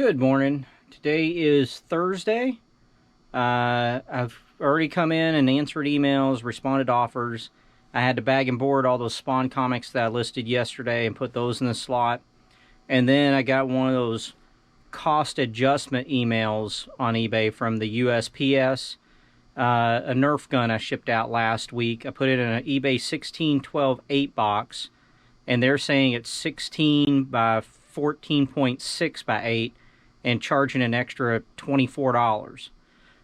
Good morning. Today is Thursday. I've already come in and answered emails, responded to offers. I had to bag and board all those Spawn comics that I listed yesterday and put those in the slot. And then I got one of those cost adjustment emails on eBay from the USPS. A Nerf gun I shipped out last week. I put it in an eBay 16-12-8 box. And they're saying it's 16 by 14.6 by 8 and charging an extra $24.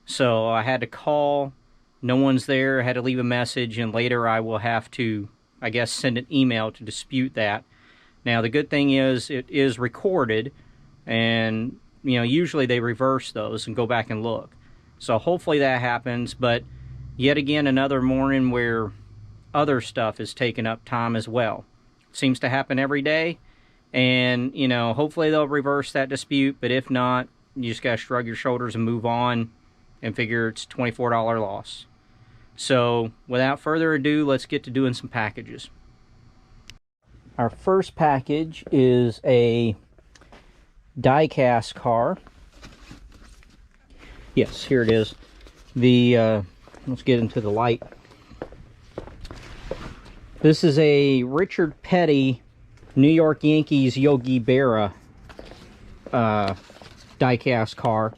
So I had to call. No one's there. I had to leave a message, and later I will have to, I guess, send an email to dispute that. Now, the good thing is it is recorded, and, you know, usually they reverse those and go back and look. So hopefully that happens, but yet again, another morning where other stuff is taking up time as well. Seems to happen every day, and, you know, hopefully they'll reverse that dispute, but if not, you just gotta shrug your shoulders and move on and figure it's a $24 loss. So without further ado, let's get to doing some packages. Our first package is a die-cast car. Yes, here it is. Let's get into the light. This is a Richard Petty New York Yankees Yogi Berra die-cast car.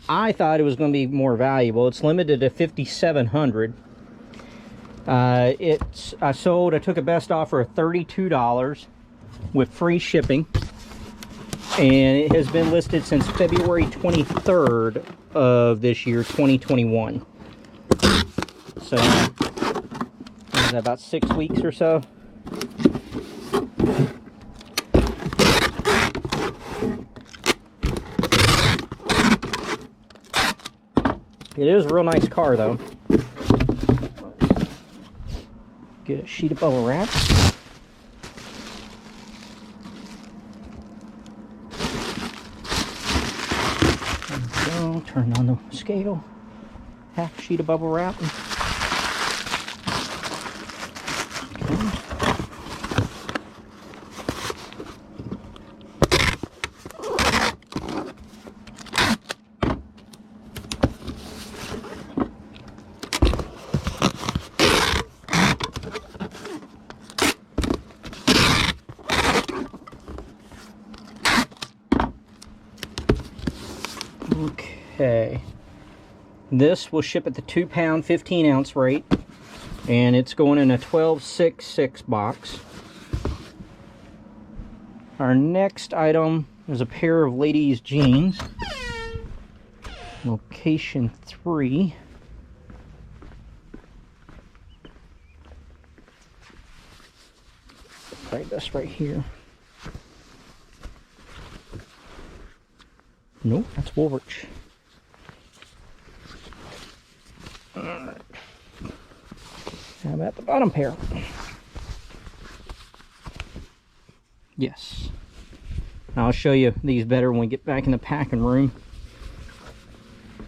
I thought it was going to be more valuable. It's limited to 5,700. I took a best offer of $32 with free shipping, and it has been listed since February 23rd of this year, 2021. So is that about 6 weeks or so? It is a real nice car, though. Get a sheet of bubble wrap. There we go. Turn on the scale. Half a sheet of bubble wrap. Okay, this will ship at the 2-pound 15-ounce rate, and it's going in a 12.6.6 box. Our next item is a pair of ladies' jeans, location 3. Try this right here. Nope, that's Woolrich. Alright. How about the bottom pair? Yes. I'll show you these better when we get back in the packing room.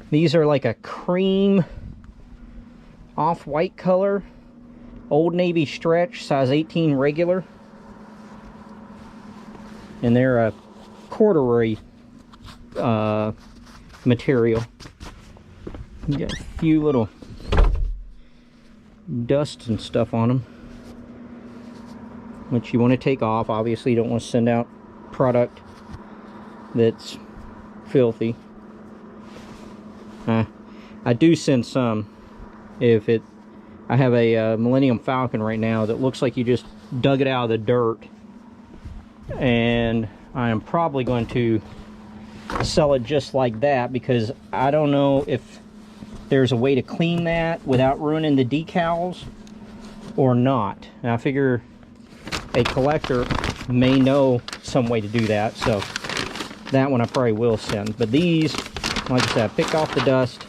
These are like a cream off-white color. Old Navy stretch, size 18 regular. And they're a corduroy material. You got a few little dust and stuff on them, which you want to take off. Obviously, you don't want to send out product that's filthy. I do send some. I have a Millennium Falcon right now that looks like you just dug it out of the dirt, and I am probably going to sell it just like that, because I don't know if there's a way to clean that without ruining the decals or not. And I figure a collector may know some way to do that, so that one I probably will send. But these, like I said, I picked off the dust.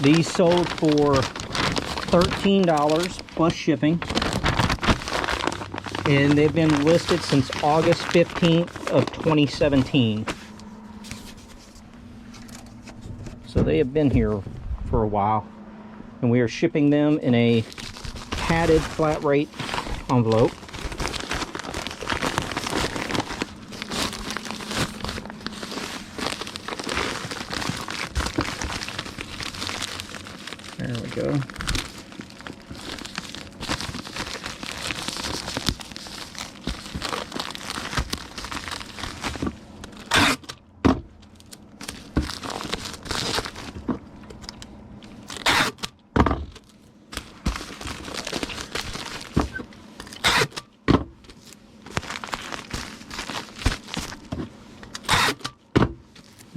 These sold for $13 plus shipping. And they've been listed since August 15th of 2017. So they have been here for a while. And we are shipping them in a padded flat rate envelope. go.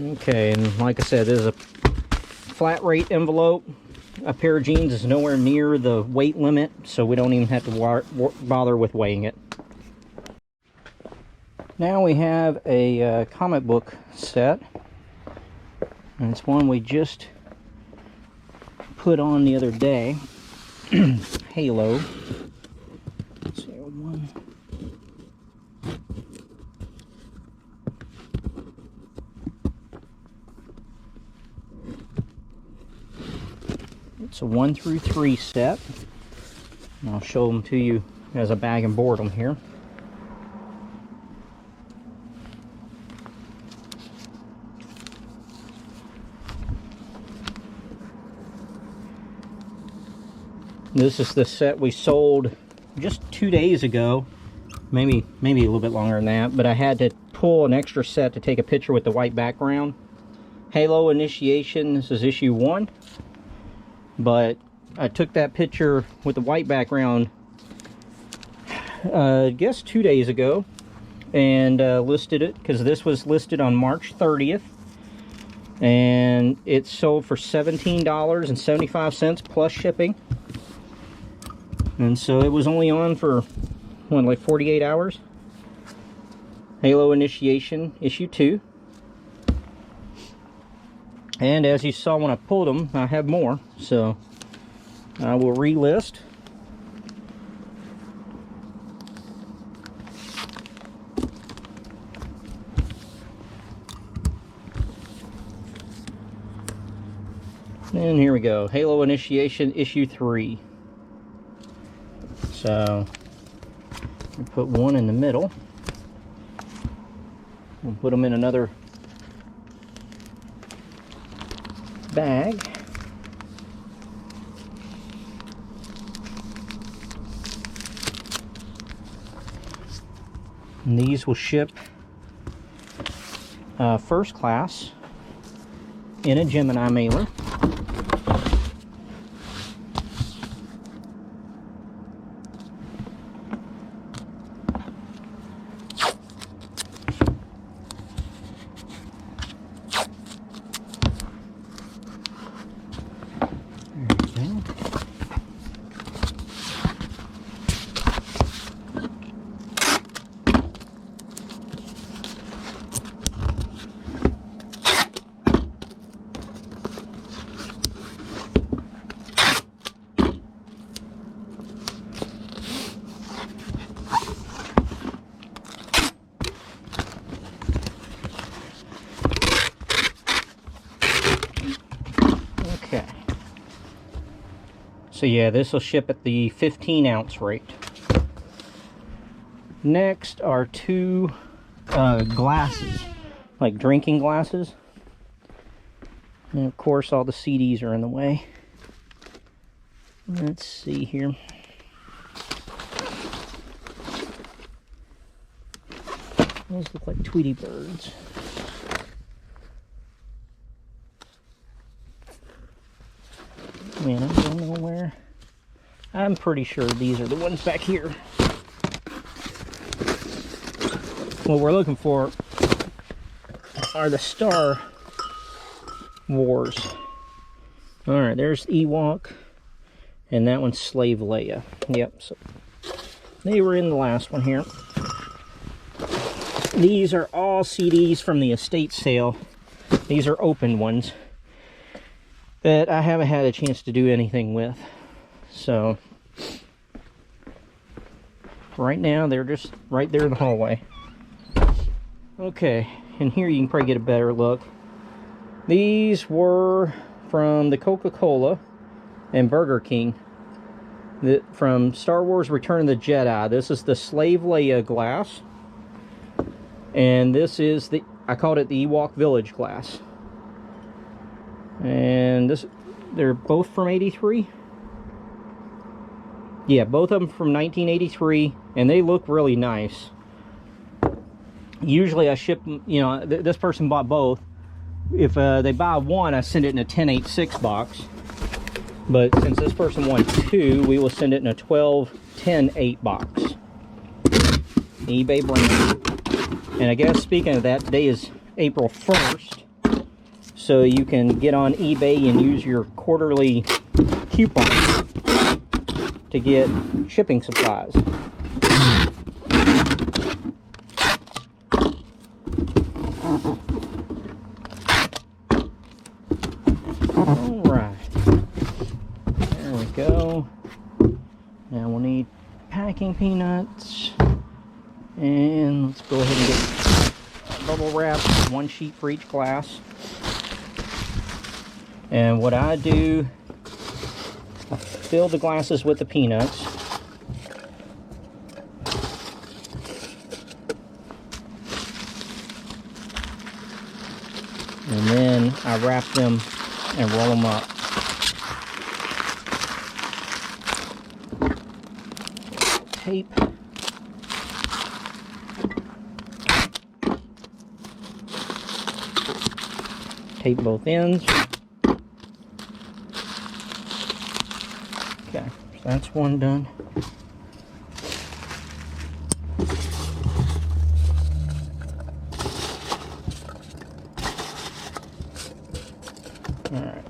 Okay, and like I said, this is a flat rate envelope. A pair of jeans is nowhere near the weight limit, so we don't even have to bother with weighing it. Now we have a comic book set, and it's one we just put on the other day. Halo. Let's see, one. It's a 1 through 3 set. And I'll show them to you as I bag and board them here. This is the set we sold just 2 days ago, maybe a little bit longer than that, but I had to pull an extra set to take a picture with the white background. Halo Initiation, this is issue 1, but I took that picture with the white background I guess 2 days ago, and listed it, because this was listed on March 30th, and it sold for $17.75 plus shipping. And so it was only on for, what, like 48 hours? Halo Initiation, issue 2. And as you saw when I pulled them, I have more. So I will relist. And here we go. Halo Initiation, issue 3. So, we put one in the middle. We'll put them in another bag. And these will ship first class in a Gemini mailer. Okay. So yeah, this will ship at the 15-ounce rate. Next are 2 glasses, like drinking glasses. And of course all the CDs are in the way. Let's see here. Those look like Tweety birds. Man, I don't know where. I'm pretty sure these are the ones back here. What we're looking for are the Star Wars. Alright, there's Ewok, and that one's Slave Leia. Yep, so they were in the last one here. These are all CDs from the estate sale. These are open ones that I haven't had a chance to do anything with. So right now they're just right there in the hallway. Okay, and here you can probably get a better look. These were from the Coca-Cola and Burger King from Star Wars Return of the Jedi. This is the Slave Leia glass, and this is the, I called it the Ewok Village glass. And They're both from 83. Yeah, both of them from 1983, and they look really nice. Usually I ship them, you know, this person bought both. If they buy one, I send it in a 10.8.6 box. But since this person won two, we will send it in a 12.10.8 box. eBay brand. And I guess speaking of that, today is April 1st. So you can get on eBay and use your quarterly coupon to get shipping supplies. Alright. There we go. Now we'll need packing peanuts. And let's go ahead and get bubble wrap, one sheet for each glass. And what I do, I fill the glasses with the peanuts. And then I wrap them and roll them up. Tape. Tape both ends. Okay, so that's one done. All right.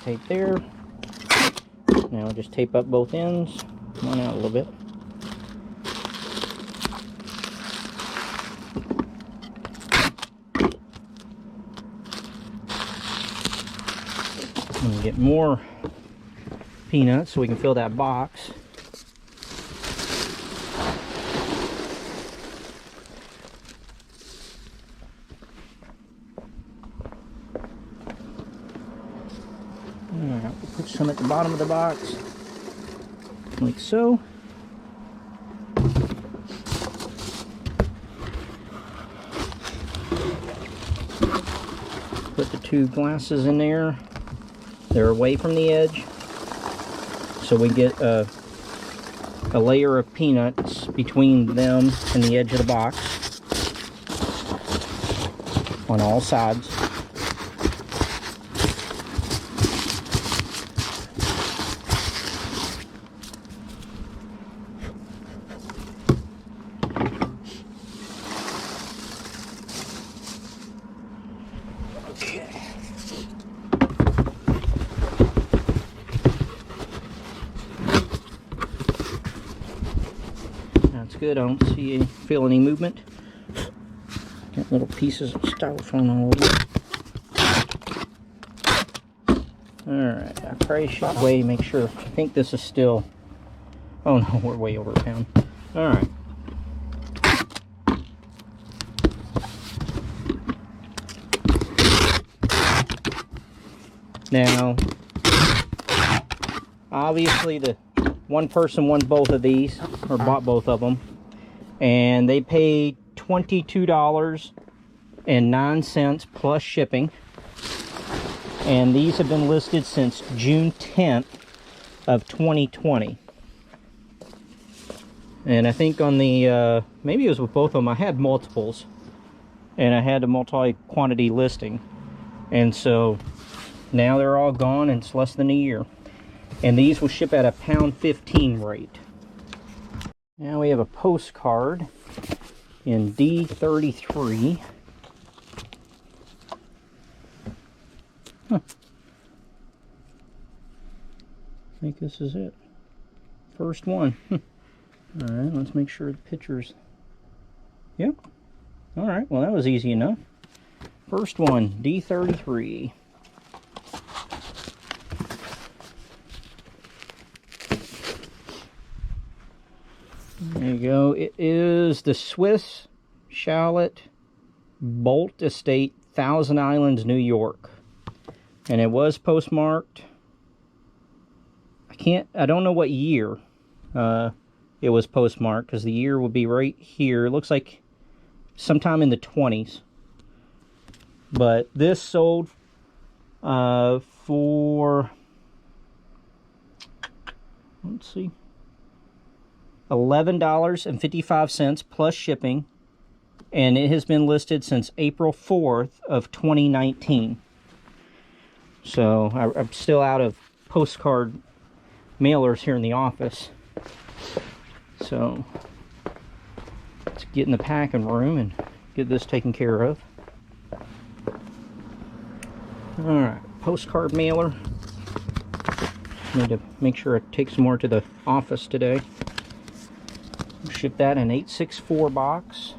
Tape there. Now I'll just tape up both ends. Come on out a little bit. And get more peanuts so we can fill that box. Alright, we'll put some at the bottom of the box, like so. Put the two glasses in there. They're away from the edge, so we get a layer of peanuts between them and the edge of the box on all sides. That's good. I don't feel any movement. Got little pieces of styrofoam all over. Alright, I probably should weigh, make sure. I think this is still... Oh no, we're way over a pound. Alright. Now, obviously the one person won both of these, or bought both of them, and they paid $22.09 plus shipping. And these have been listed since June 10th of 2020. And I think on the, maybe it was with both of them, I had multiples. And I had a multi-quantity listing. And so now they're all gone, and it's less than a year. And these will ship at a £1.15 rate. Now we have a postcard in D33. Huh. I think this is it. First one. Alright, let's make sure the pictures... Yep. Alright, well that was easy enough. First one, D33. There you go. It is the Swiss Shallot Bolt Estate, Thousand Islands, New York. And it was postmarked I don't know what year it was postmarked, because the year would be right here. It looks like sometime in the 20s. But this sold for, let's see, $11.55 plus shipping, and it has been listed since April 4th of 2019. So I'm still out of postcard mailers here in the office. So let's get in the packing room and get this taken care of. Alright, postcard mailer. Need to make sure I take some more to the office today. Ship that in 864 box.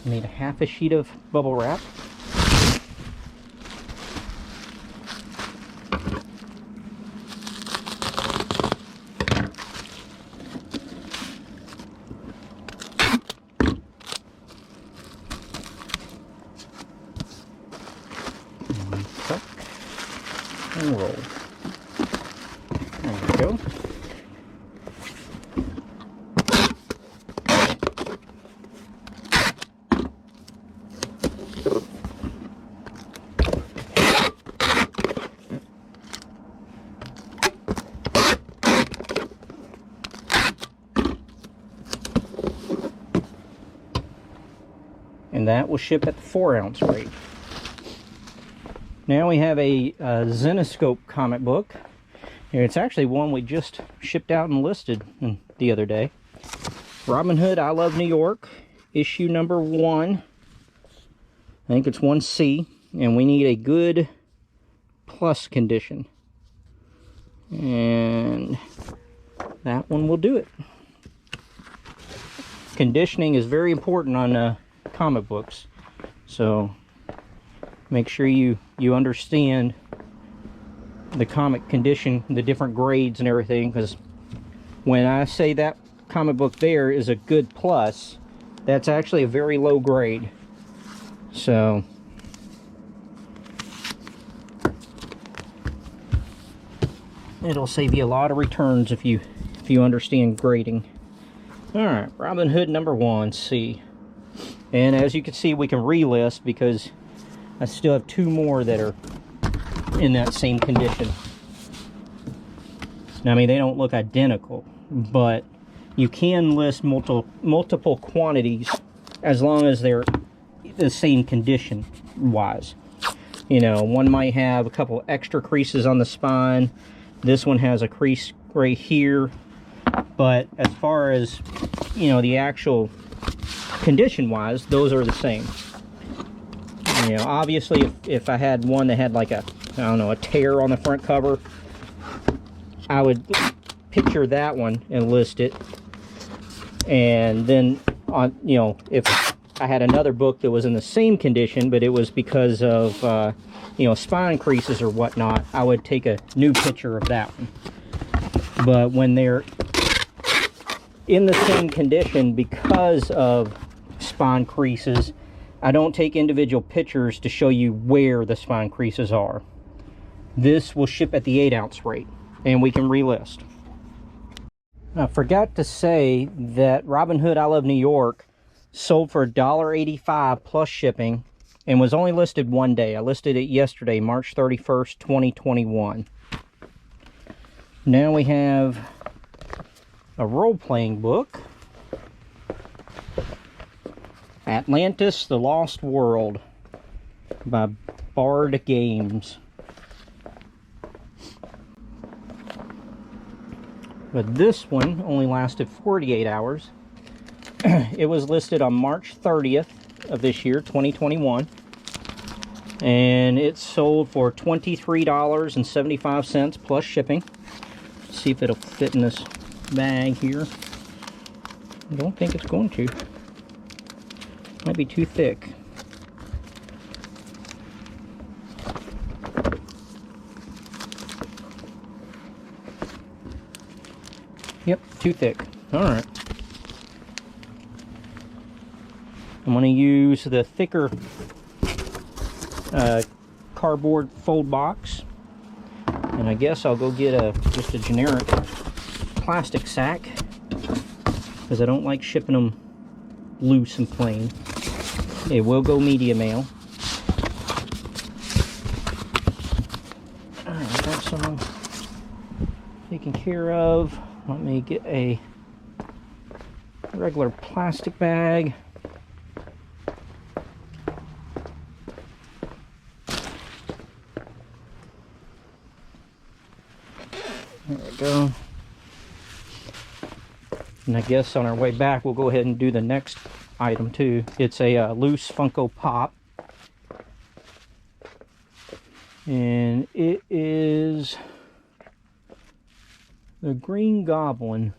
Need a half a sheet of bubble wrap. Tuck and roll. There we go. And that will ship at the 4-ounce rate. Now we have a Zenoscope comic book. And it's actually one we just shipped out and listed the other day. Robin Hood, I Love New York, issue number 1. I think it's 1C. And we need a good plus condition. And that one will do it. Conditioning is very important on comic books, so make sure you understand the comic condition, the different grades and everything, because when I say that comic book there is a good plus, that's actually a very low grade. So it'll save you a lot of returns if you understand grading. All right, Robin Hood number 1C. And as you can see, we can relist because I still have 2 more that are in that same condition. Now, I mean, they don't look identical, but you can list multiple quantities as long as they're the same condition wise. You know, one might have a couple extra creases on the spine. This one has a crease right here. But as far as, you know, the actual condition wise, those are the same. You know, obviously if I had one that had like a, I don't know, a tear on the front cover, I would picture that one and list it. And then on, you know, if I had another book that was in the same condition, but it was because of you know, spine creases or whatnot, I would take a new picture of that one. But when they're in the same condition because of spine creases, I don't take individual pictures to show you where the spine creases are. This will ship at the 8-ounce rate, and we can relist. I forgot to say that Robin Hood, I Love New York sold for $1.85 plus shipping and was only listed one day. I listed it yesterday, March 31st, 2021. Now we have a role-playing book, Atlantis, the Lost World by Bard Games. But this one only lasted 48 hours. It was listed on March 30th of this year, 2021. And it sold for $23.75 plus shipping. Let's see if it'll fit in this bag here. I don't think it's going to. Might be too thick. Yep, too thick. Alright. I'm going to use the thicker cardboard fold box. And I guess I'll go get just a generic plastic sack, because I don't like shipping them loose and plain. It will go media mail. Alright, got some taken care of. Let me get a regular plastic bag. There we go. And I guess on our way back, we'll go ahead and do the next item too. It's a loose Funko Pop. And it is the Green Goblin.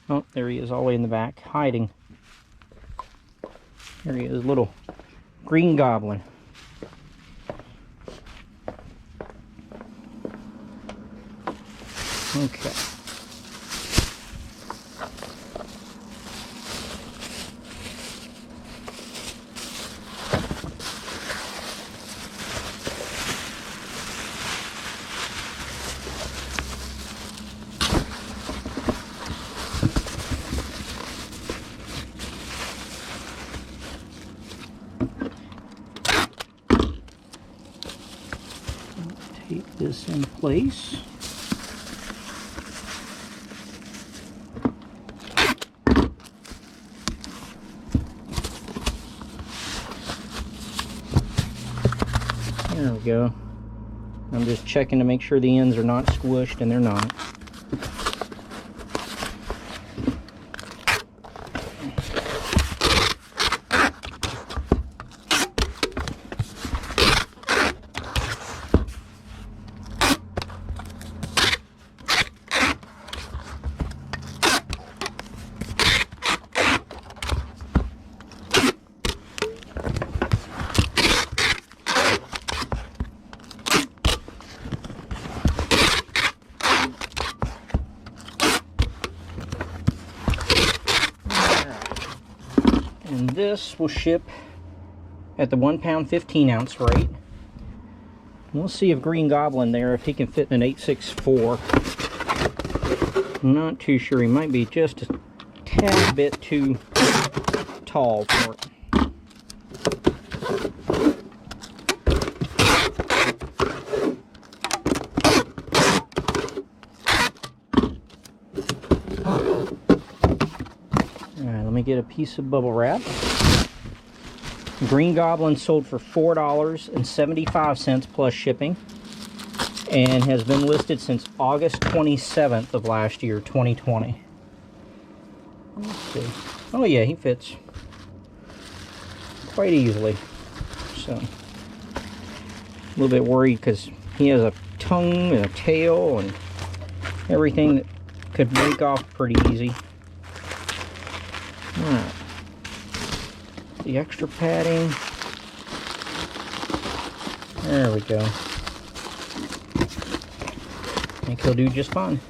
Oh, there he is, all the way in the back, hiding. There he is, little Green Goblin. Okay. Tape this in place. There we go. I'm just checking to make sure the ends are not squished, and they're not. And this will ship at the 1 pound 15 ounce rate. We'll see if Green Goblin there, if he can fit in an 864. I'm not too sure. He might be just a tad bit too tall for it. Alright, let me get a piece of bubble wrap. Green Goblin sold for $4.75 plus shipping, and has been listed since August 27th of last year, 2020. Let's see. Oh yeah, he fits quite easily. So, a little bit worried because he has a tongue and a tail and everything that could break off pretty easy. Alright. The extra padding. There we go. I think he'll do just fine.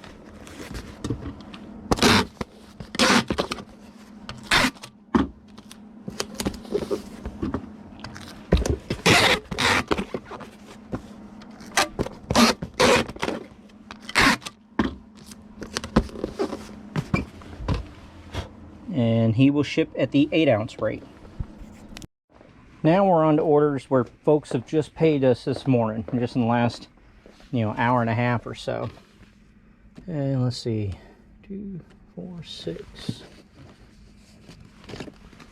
And he will ship at the 8 ounce rate. Now we're on to orders where folks have just paid us this morning, just in the last, hour and a half or so. And let's see, 2, 4, 6.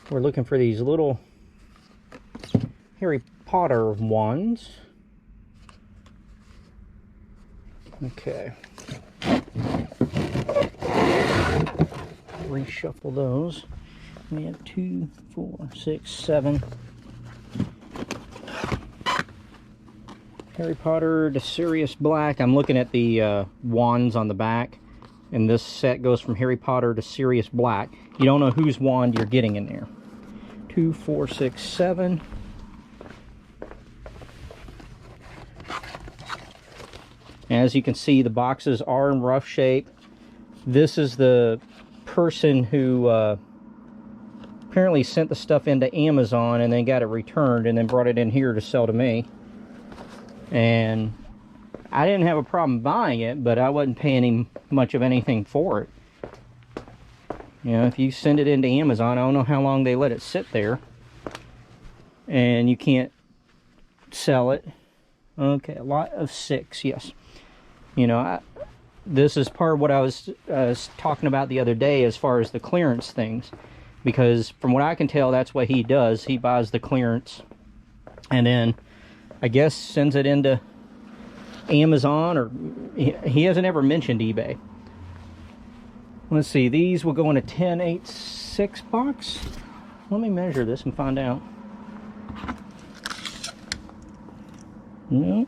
We're looking for these little Harry Potter ones. Okay. Reshuffle those. We have 2, 4, 6, 7. Harry Potter to Sirius Black. I'm looking at the wands on the back, and this set goes from Harry Potter to Sirius Black. You don't know whose wand you're getting in there. 2, 4, 6, 7. As you can see, the boxes are in rough shape. This is the person who apparently sent the stuff into Amazon and then got it returned and then brought it in here to sell to me. And I didn't have a problem buying it, but I wasn't paying him much of anything for it. You know, if you send it into Amazon, I don't know how long they let it sit there, and you can't sell it. Okay, a lot of 6, yes. You know, this is part of what I was talking about the other day as far as the clearance things, because from what I can tell, that's what he does. He buys the clearance and then I guess sends it into Amazon, or he hasn't ever mentioned eBay. Let's see, these will go in a 10/8/6 box. Let me measure this and find out. No.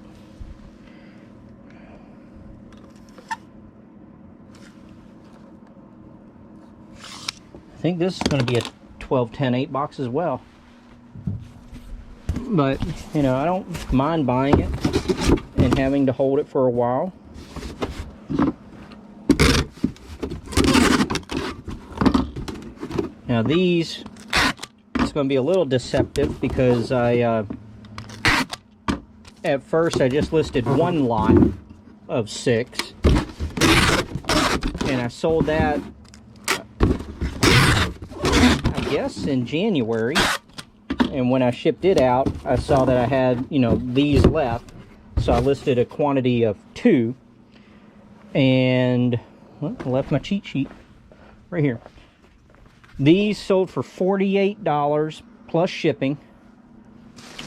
I think this is going to be a 12/10/8 box as well. But, you know, I don't mind buying it and having to hold it for a while. Now these, it's going to be a little deceptive because at first I just listed one lot of 6, and I sold that, I guess, in January. And when I shipped it out, I saw that I had, you know, these left. So I listed a quantity of 2. And, well, I left my cheat sheet right here. These sold for $48 plus shipping.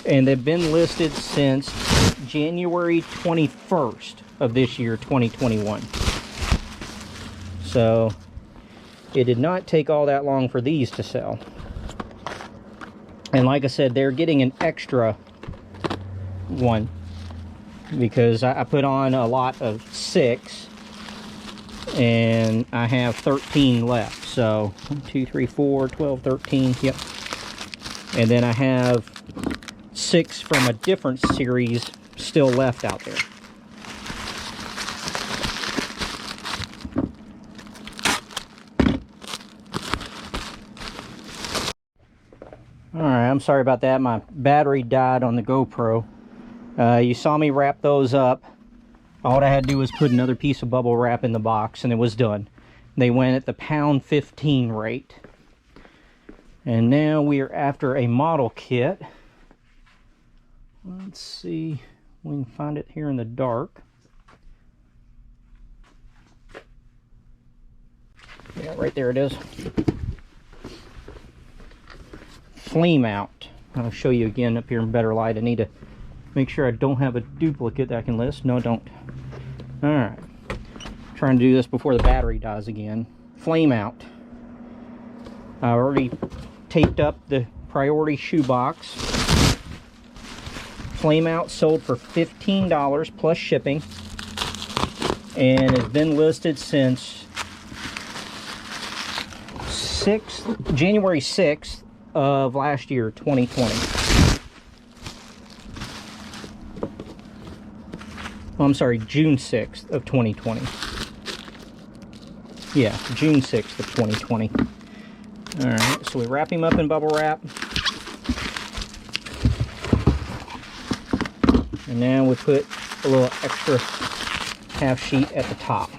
And they've been listed since January 21st of this year, 2021. So it did not take all that long for these to sell. And like I said, they're getting an extra one because I put on a lot of 6 and I have 13 left. So 1, 2, 3, 4, 12, 13, yep. And then I have 6 from a different series still left out there. Alright, I'm sorry about that. My battery died on the GoPro. You saw me wrap those up. All I had to do was put another piece of bubble wrap in the box and it was done. They went at the £1.15 rate. And now we are after a model kit. Let's see if we can find it here in the dark. Yeah, right there it is. Flame out. I'll show you again up here in better light. I need to make sure I don't have a duplicate that I can list. No, I don't. Alright. Trying to do this before the battery dies again. Flame out. I already taped up the priority shoebox. Flame out sold for $15 plus shipping. And has been listed since January 6th of last year, 2020. Oh, I'm sorry, June 6th of 2020. Yeah, June 6th of 2020. Alright, so we wrap him up in bubble wrap. And now we put a little extra half sheet at the top.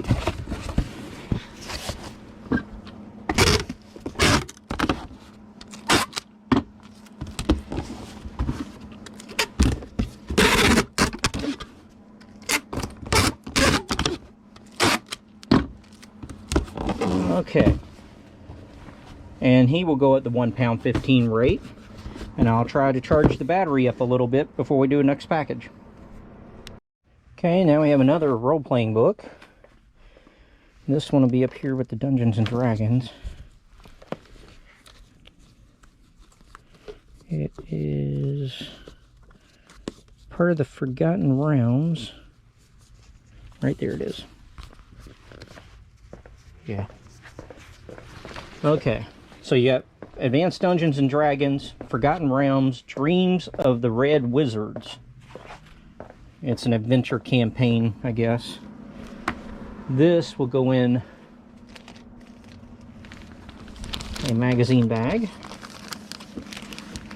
Okay, and he will go at the £1.15 rate, and I'll try to charge the battery up a little bit before we do the next package. Okay, now we have another role-playing book. This one will be up here with the Dungeons and Dragons. It is part of the Forgotten Realms. Right there it is. Yeah. Okay, so you got Advanced Dungeons and Dragons, Forgotten Realms, Dreams of the Red Wizards. It's an adventure campaign, I guess. This will go in a magazine bag.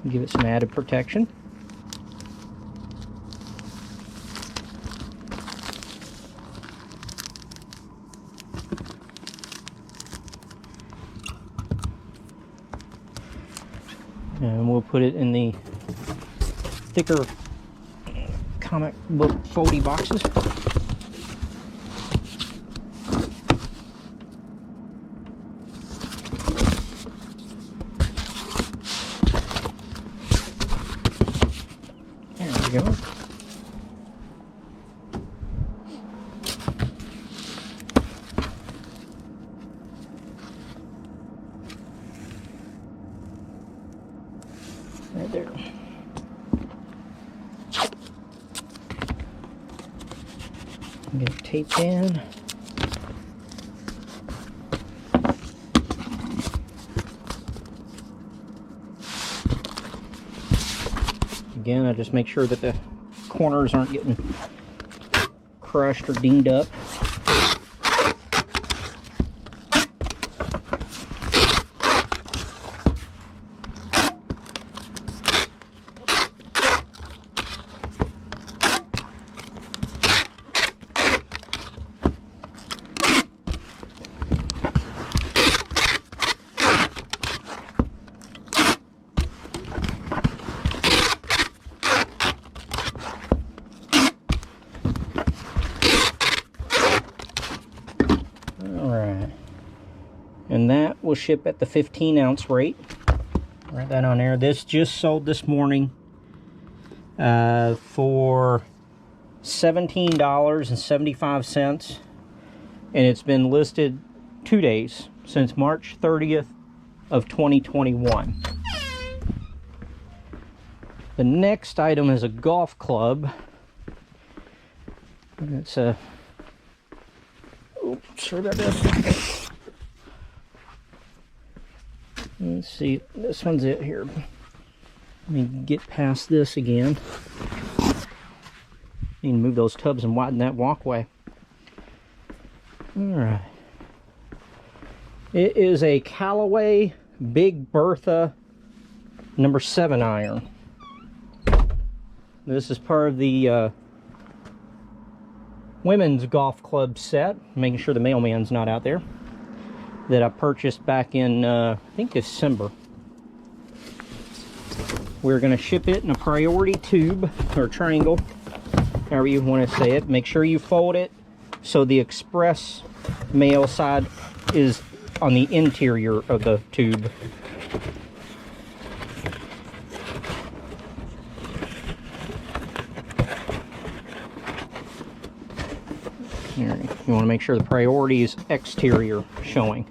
Give it some added protection. And we'll put it in the thicker comic book foldy boxes. There we go. Right there. Get it taped in. Again, I just make sure that the corners aren't getting crushed or dinged up. And that will ship at the 15-ounce rate. Write that on there. This just sold this morning for $17.75, and it's been listed 2 days, since March 30th of 2021. The next item is a golf club. It's a, oops, sorry about this. Let's see, this one's it here. Let me get past this again. Need to move those tubs and widen that walkway. Alright. It is a Callaway Big Bertha number 7 iron. This is part of the women's golf club set, making sure the mailman's not out there, that I purchased back in, I think, December. We're going to ship it in a priority tube, or triangle, however you want to say it. Make sure you fold it so the express mail side is on the interior of the tube. Here, you want to make sure the priority is exterior showing.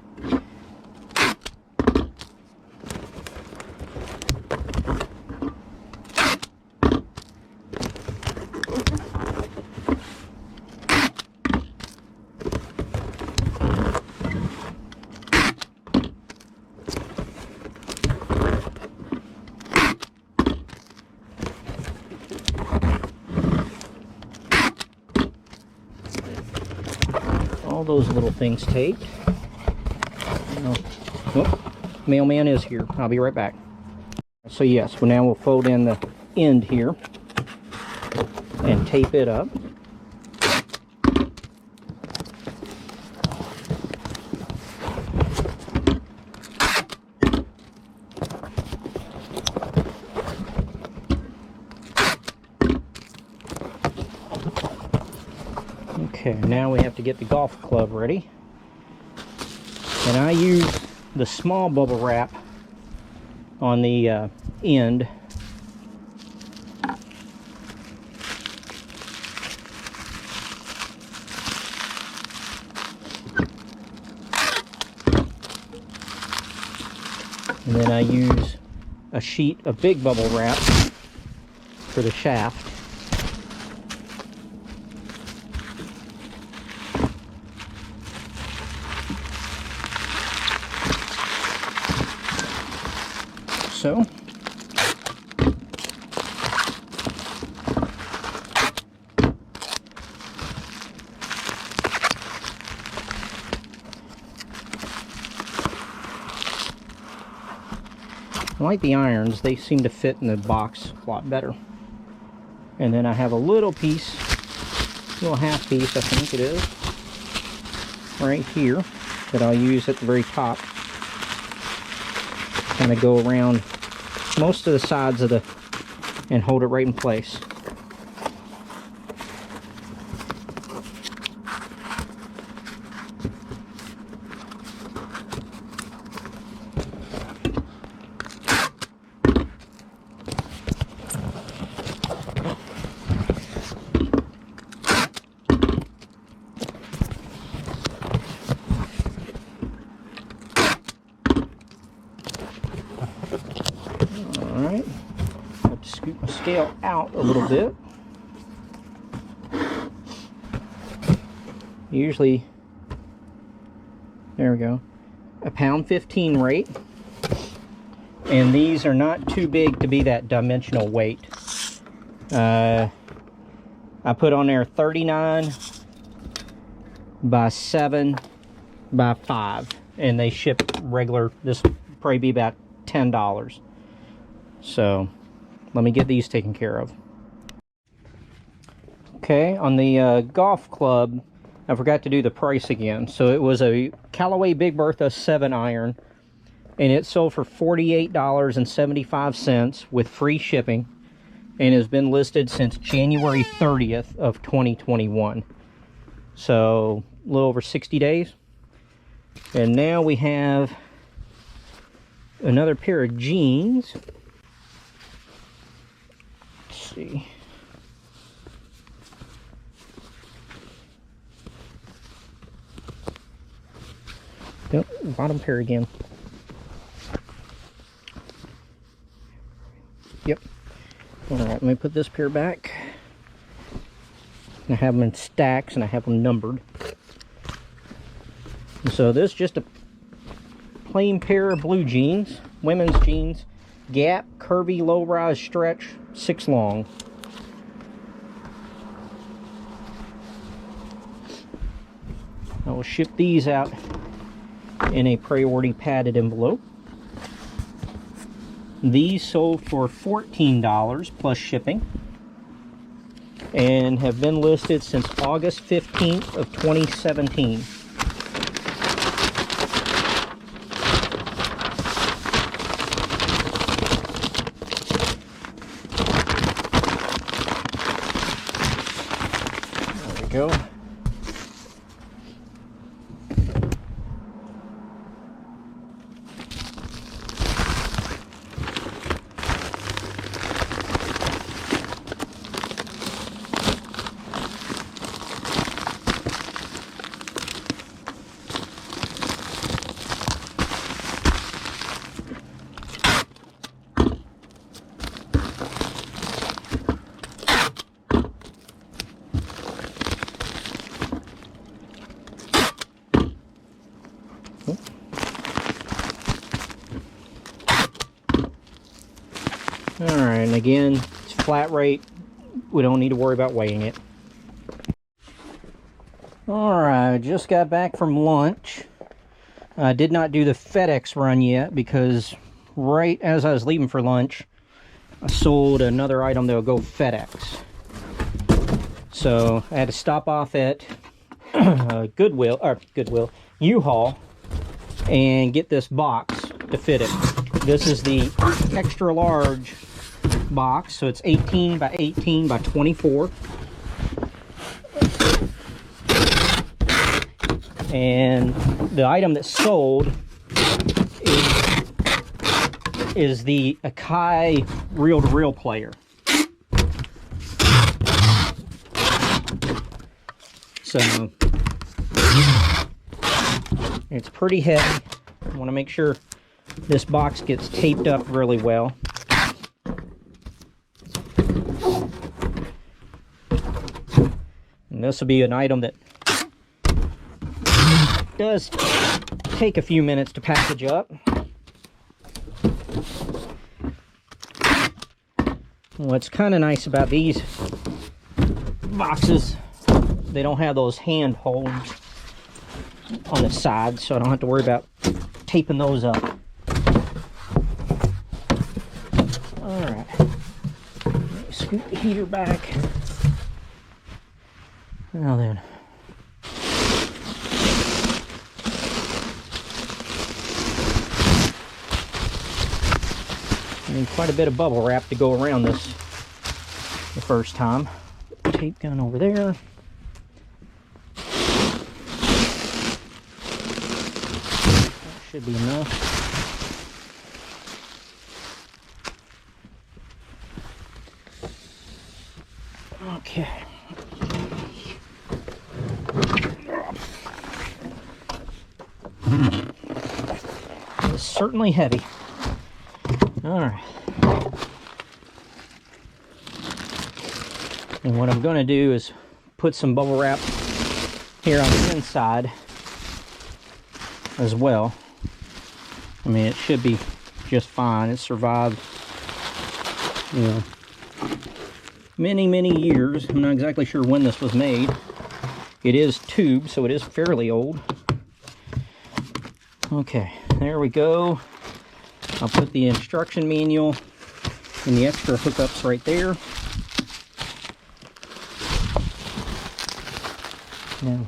All those little things taped. Oh, mailman is here. I'll be right back. So yes, well, now we'll fold in the end here and tape it up. Okay, now we have to get the golf club ready. And I use the small bubble wrap on the end. And then I use a sheet of big bubble wrap for the shaft. So. like the irons. They seem to fit in the box a lot better. And then I have a little piece, little half piece, I think it is, right here, that I'll use at the very top. Kind of go around most of the sides of the, and hold it right in place. Alright, I have to scoot my scale out a little bit. Usually, there we go, a £1.15 rate. And these are not too big to be that dimensional weight. I put on there 39 by 7 by 5, and they ship regular. This will probably be about $10. So let me get these taken care of. Okay, on the golf club, I forgot to do the price again. So it was a Callaway Big Bertha 7 iron, and it sold for $48.75 with free shipping, and has been listed since January 30th of 2021. So a little over 60 days. And now we have another pair of jeans. Let's see. Nope, bottom pair again. Yep. Alright, let me put this pair back. I have them in stacks and I have them numbered. And so this is just a plain pair of blue jeans, women's jeans, Gap, curvy, low-rise stretch, 6 long. I will ship these out in a priority padded envelope. These sold for $14 plus shipping and have been listed since August 15th of 2017. There we go. Alright, and again, it's flat rate. We don't need to worry about weighing it. Alright, just got back from lunch. I did not do the FedEx run yet because right as I was leaving for lunch, I sold another item that will go FedEx. So I had to stop off at U-Haul, and get this box to fit it. This is the extra large box, so it's 18 by 18 by 24. And the item that's sold is the Akai reel-to-reel player. So it's pretty heavy. I want to make sure this box gets taped up really well. And this will be an item that does take a few minutes to package up. What's kind of nice about these boxes, they don't have those hand holds on the side, so I don't have to worry about taping those up. Scoot the heater back. Now then. I need quite a bit of bubble wrap to go around this the first time. Tape gun over there. That should be enough. Okay. It's certainly heavy. All right. And what I'm going to do is put some bubble wrap here on the inside as well. I mean, it should be just fine. It survived, you know, many years. I'm not exactly sure when this was made. It is tube, so it is fairly old. Okay, there we go. I'll put the instruction manual and the extra hookups right there. Now,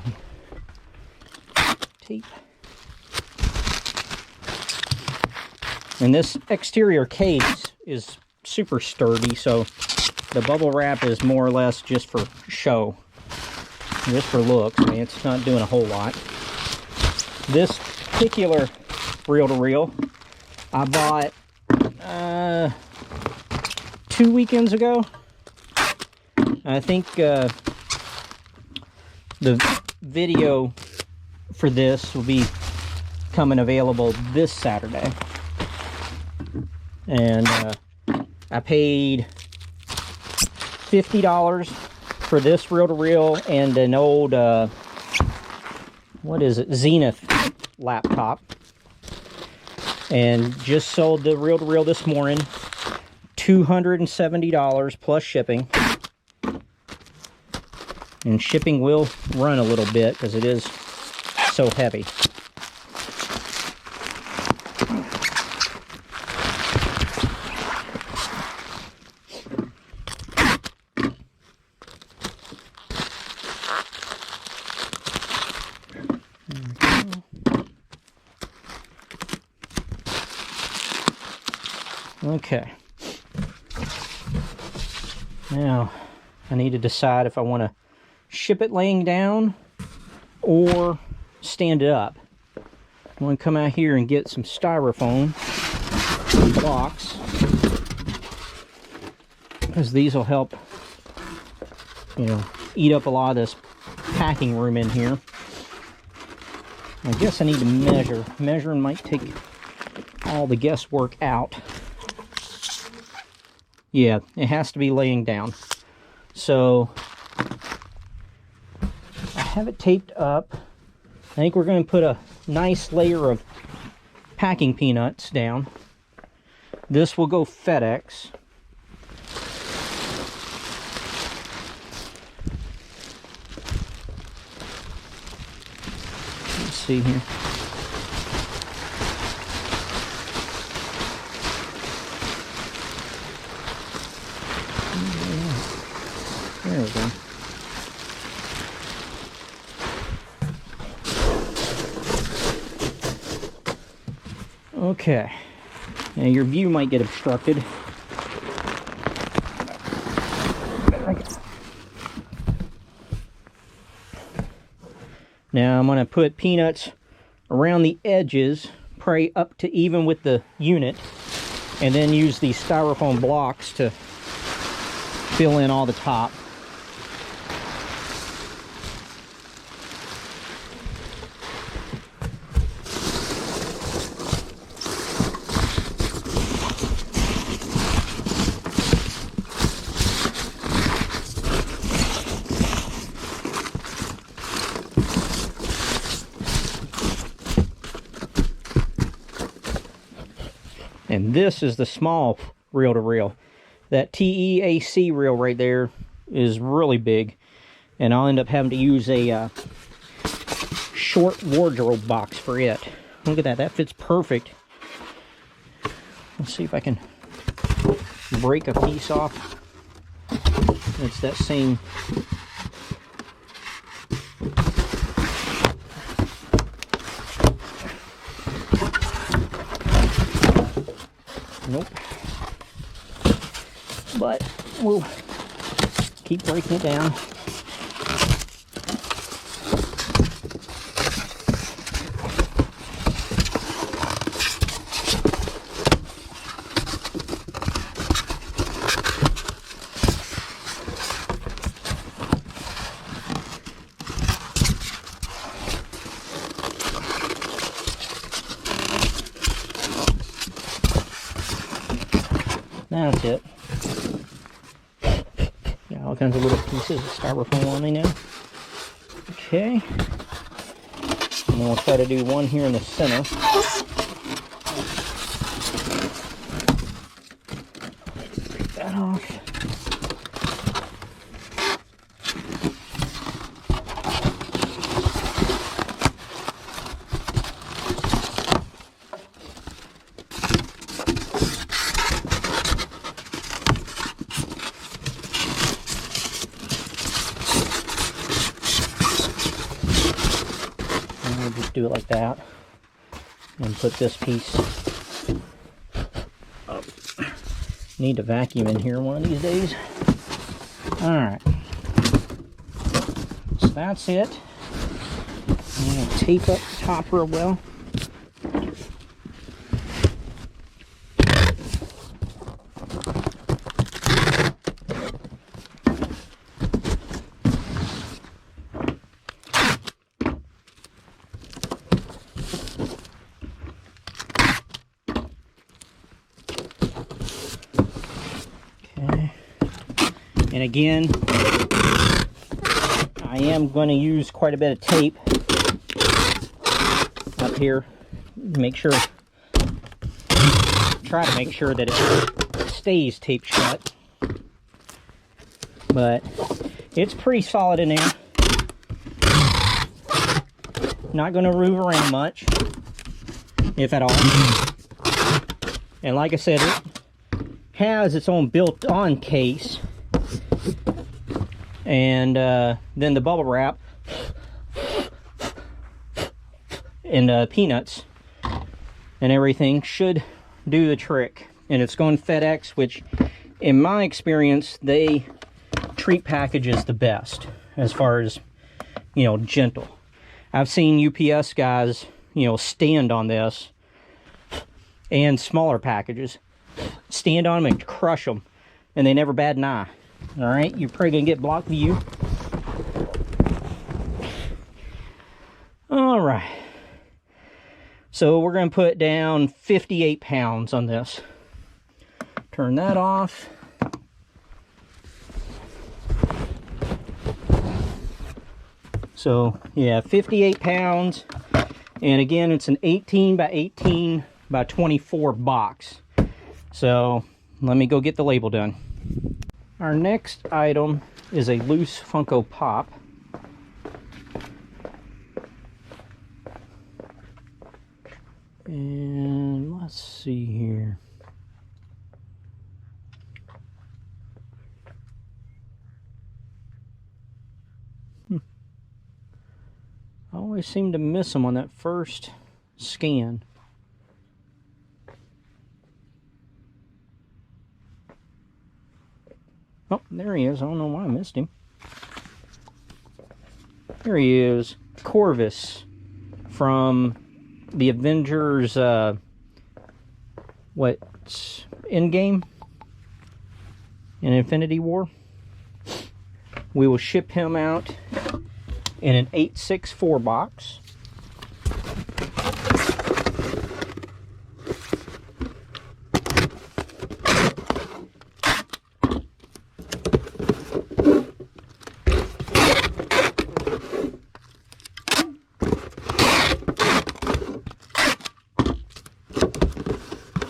tape. And this exterior case is super sturdy, so the bubble wrap is more or less just for show, just for looks. I mean, it's not doing a whole lot. This particular reel-to-reel I bought 2 weekends ago. I think the video for this will be coming available this Saturday. And I paid $50 for this reel-to-reel and an old, what is it, Zenith laptop. And just sold the reel-to-reel this morning, $270 plus shipping. And shipping will run a little bit because it is so heavy. Okay. Now, I need to decide if I want to ship it laying down or stand it up. I'm going to come out here and get some styrofoam blocks, because these will help, you know, eat up a lot of this packing room in here. I guess I need to measure. Measuring might take all the guesswork out. Yeah, it has to be laying down. So I have it taped up. I think we're going to put a nice layer of packing peanuts down. This will go FedEx. Let's see here. There we go. Okay. Now your view might get obstructed. Now I'm going to put peanuts around the edges, probably up to even with the unit, and then use these styrofoam blocks to fill in all the top. And this is the small reel-to-reel. That TEAC reel right there is really big. And I'll end up having to use a short wardrobe box for it. Look at that. That fits perfect. Let's see if I can break a piece off. It's that same. Nope. But we'll keep breaking it down. That's it. Got all kinds of little pieces of styrofoam on me now. Okay. And then we'll try to do one here in the center. Break that off. Just do it like that and put this piece up. Need to vacuum in here one of these days. Alright, so that's it. I'm going to tape up the top real well. And again, I am going to use quite a bit of tape up here. Make sure, try to make sure that it stays taped shut. But it's pretty solid in there. Not going to move around much, if at all. And like I said, it has its own built-on case. And then the bubble wrap and peanuts and everything should do the trick. And it's going FedEx, which in my experience, they treat packages the best as far as, you know, gentle. I've seen UPS guys, you know, stand on this and smaller packages, stand on them and crush them, and they never bat an eye. All right, you're probably gonna get block view. All right, so we're gonna put down 58 pounds on this. Turn that off. So yeah, 58 pounds, and again, it's an 18 by 18 by 24 box. So let me go get the label done. Our next item is a loose Funko Pop. And let's see here. I always seem to miss them on that first scan. Oh, there he is. I don't know why I missed him. Here he is. Corvus from the Avengers, Endgame? In Infinity War. We will ship him out in an 864 box.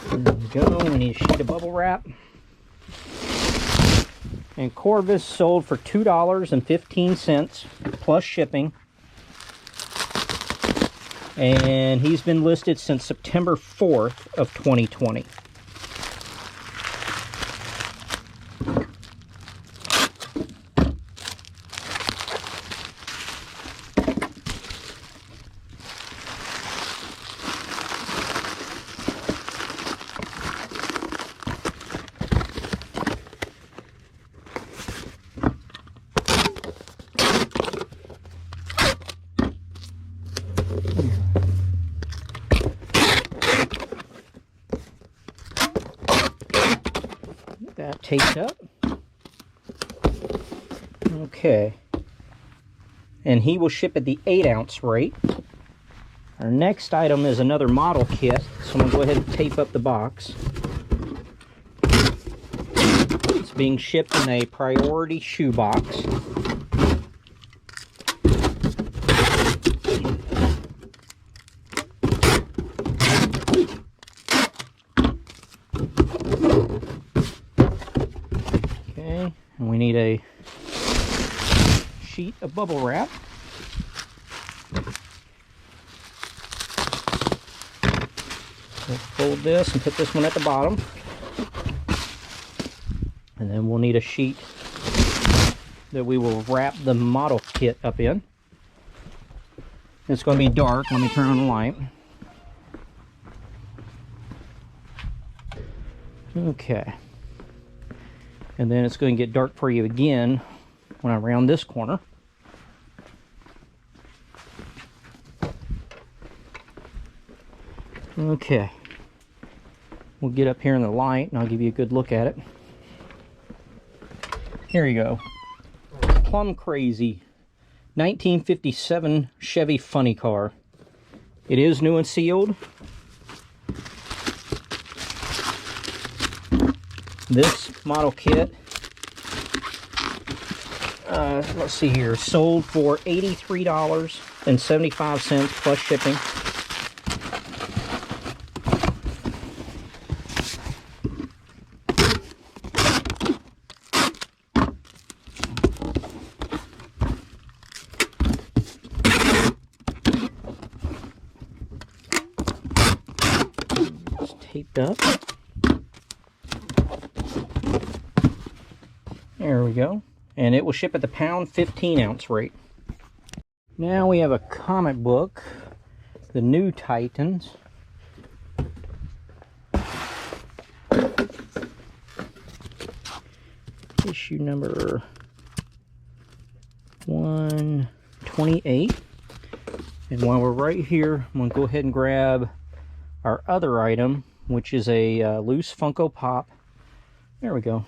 There we go. We need a sheet of bubble wrap. And Corvus sold for $2.15 plus shipping. And he's been listed since September 4th of 2020. taped up. Okay. And he will ship at the 8-ounce rate. Our next item is another model kit, so I'm going to go ahead and tape up the box. It's being shipped in a priority shoebox. Okay, and we need a sheet of bubble wrap. We'll fold this and put this one at the bottom. And then we'll need a sheet that we will wrap the model kit up in. It's going to be dark. Let me turn on the light. Okay. And then it's going to get dark for you again when I round this corner. Okay. We'll get up here in the light and I'll give you a good look at it. Here you go. Plum Crazy 1957 Chevy Funny Car. It is new and sealed. This model kit, let's see here, sold for $83.75 plus shipping. It's taped up. There we go. And it will ship at the pound 15-ounce rate. Now we have a comic book, The New Titans. Issue number 128. And while we're right here, I'm going to go ahead and grab our other item, which is a loose Funko Pop. There we go.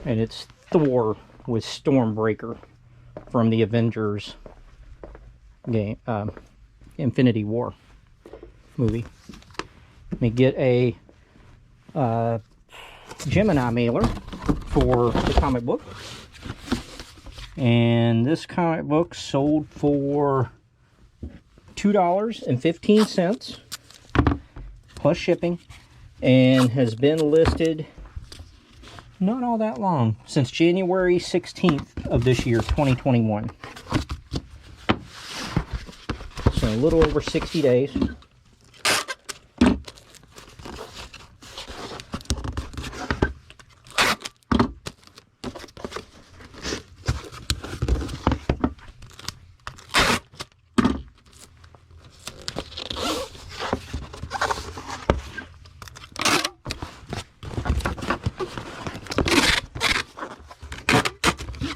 And it's Thor with Stormbreaker from the Avengers game, Infinity War movie. Let me get a Gemini mailer for the comic book. And this comic book sold for $2.15 plus shipping, and has been listed not all that long, since January 16th of this year, 2021. So a little over 60 days.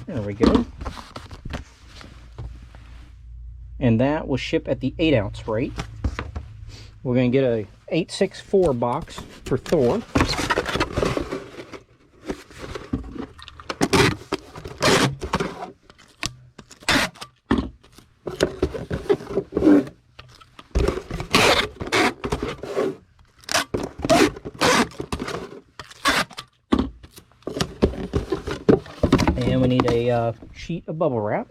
There we go. And that will ship at the 8-ounce rate. We're going to get a 864 box for Thor. And we need a sheet of bubble wrap.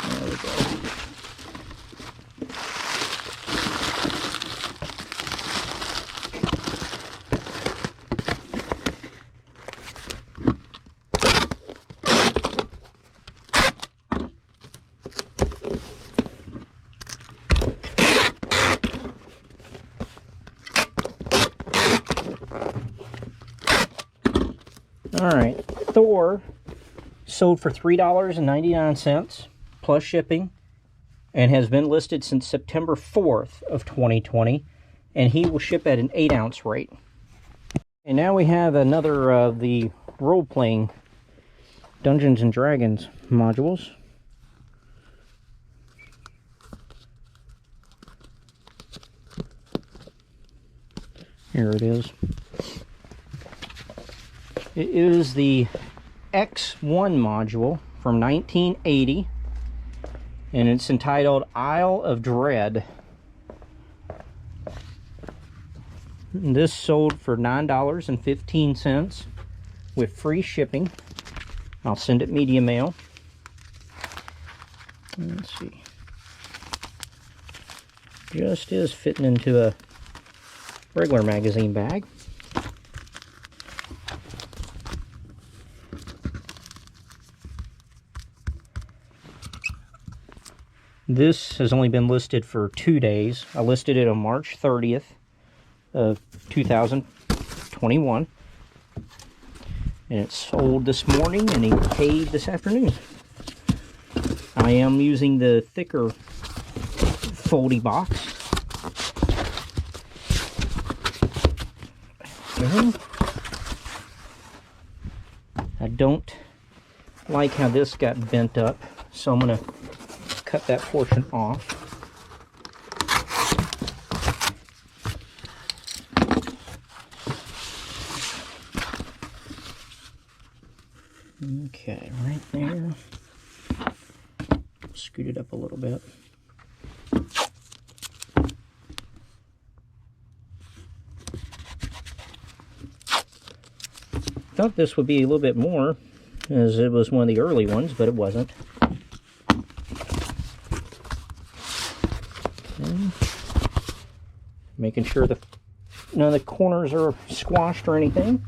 There we go. All right, Thor sold for $3.99 plus shipping and has been listed since September 4th of 2020, and he will ship at an 8-ounce rate. And now we have another of the role-playing Dungeons and Dragons modules. Here it is. It is the X1 module from 1980, and it's entitled Isle of Dread. This sold for $9.15 with free shipping. I'll send it media mail. Let's see. Just is fitting into a regular magazine bag. This has only been listed for 2 days. I listed it on March 30th of 2021. And it sold this morning and he paid this afternoon. I am using the thicker foldy box. I don't like how this got bent up, so I'm going to cut that portion off. Okay, right there. Scoot it up a little bit. Thought this would be a little bit more, as it was one of the early ones, but it wasn't. And making sure that none of the corners are squashed or anything.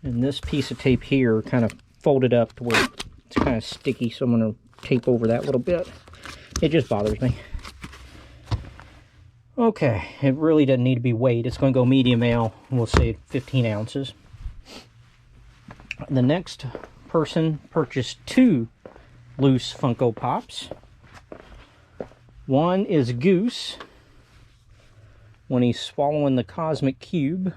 And this piece of tape here kind of folded up to where it's kind of sticky, so I'm going to tape over that a little bit. It just bothers me. Okay, it really doesn't need to be weighed. It's going to go medium mail. We'll say 15 ounces. The next person purchased 2 loose Funko Pops. One is Goose when he's swallowing the Cosmic Cube.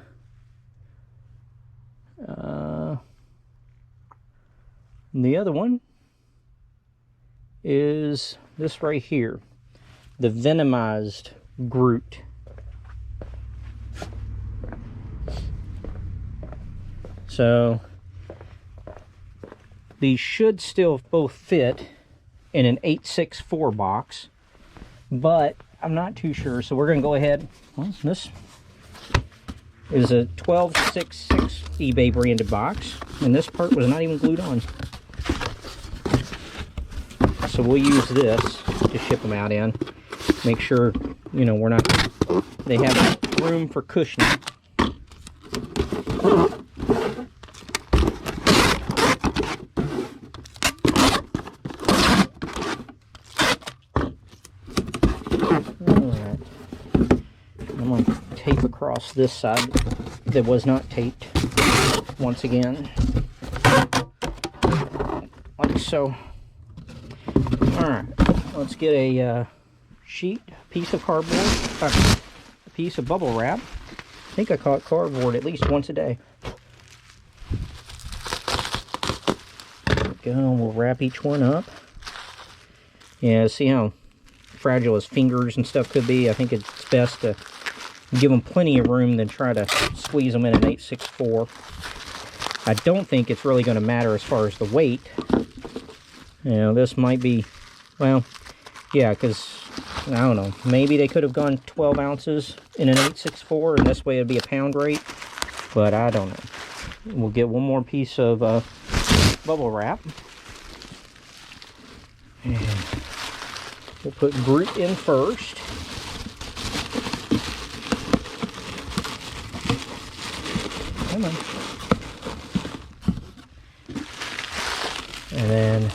The other one is this right here, the Venomized Groot. So these should still both fit in an 864 box, but I'm not too sure, so we're going to go ahead. Well, this is a 1266 eBay branded box, and this part was not even glued on. So we'll use this to ship them out in. Make sure, you know, they have room for cushioning. Alright. I'm going to tape across this side that was not taped once again. Like so. Alright, let's get a piece of cardboard, a piece of bubble wrap. I think I caught cardboard at least once a day. There we go, we'll wrap each one up. Yeah, see how fragile his fingers and stuff could be? I think it's best to give them plenty of room than try to squeeze them in an 864. I don't think it's really going to matter as far as the weight. You know, this might be, well, yeah, because, I don't know, maybe they could have gone 12 ounces in an 864, and this way it'd be a pound rate, but I don't know. We'll get one more piece of bubble wrap. And we'll put Groot in first. Come on. And then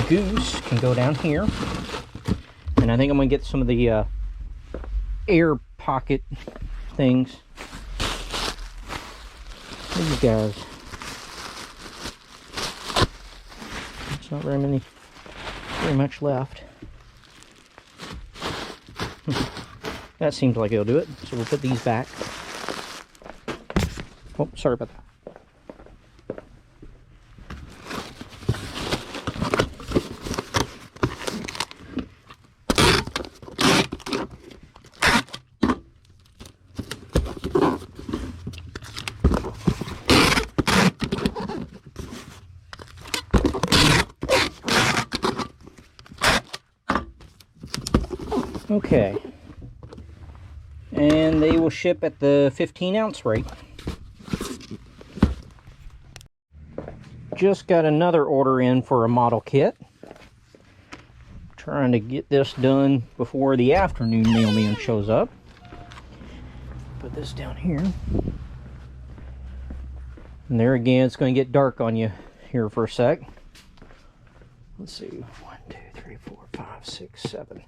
Goose can go down here. And I think I'm going to get some of the air pocket things. These guys. There's not very much left. That seems like it'll do it. So we'll put these back. Oh, sorry about that. Okay, and they will ship at the 15-ounce rate. Just got another order in for a model kit. Trying to get this done before the afternoon mailman shows up. Put this down here. And there again, it's going to get dark on you here for a sec. Let's see, 1, 2, 3, 4, 5, 6, 7.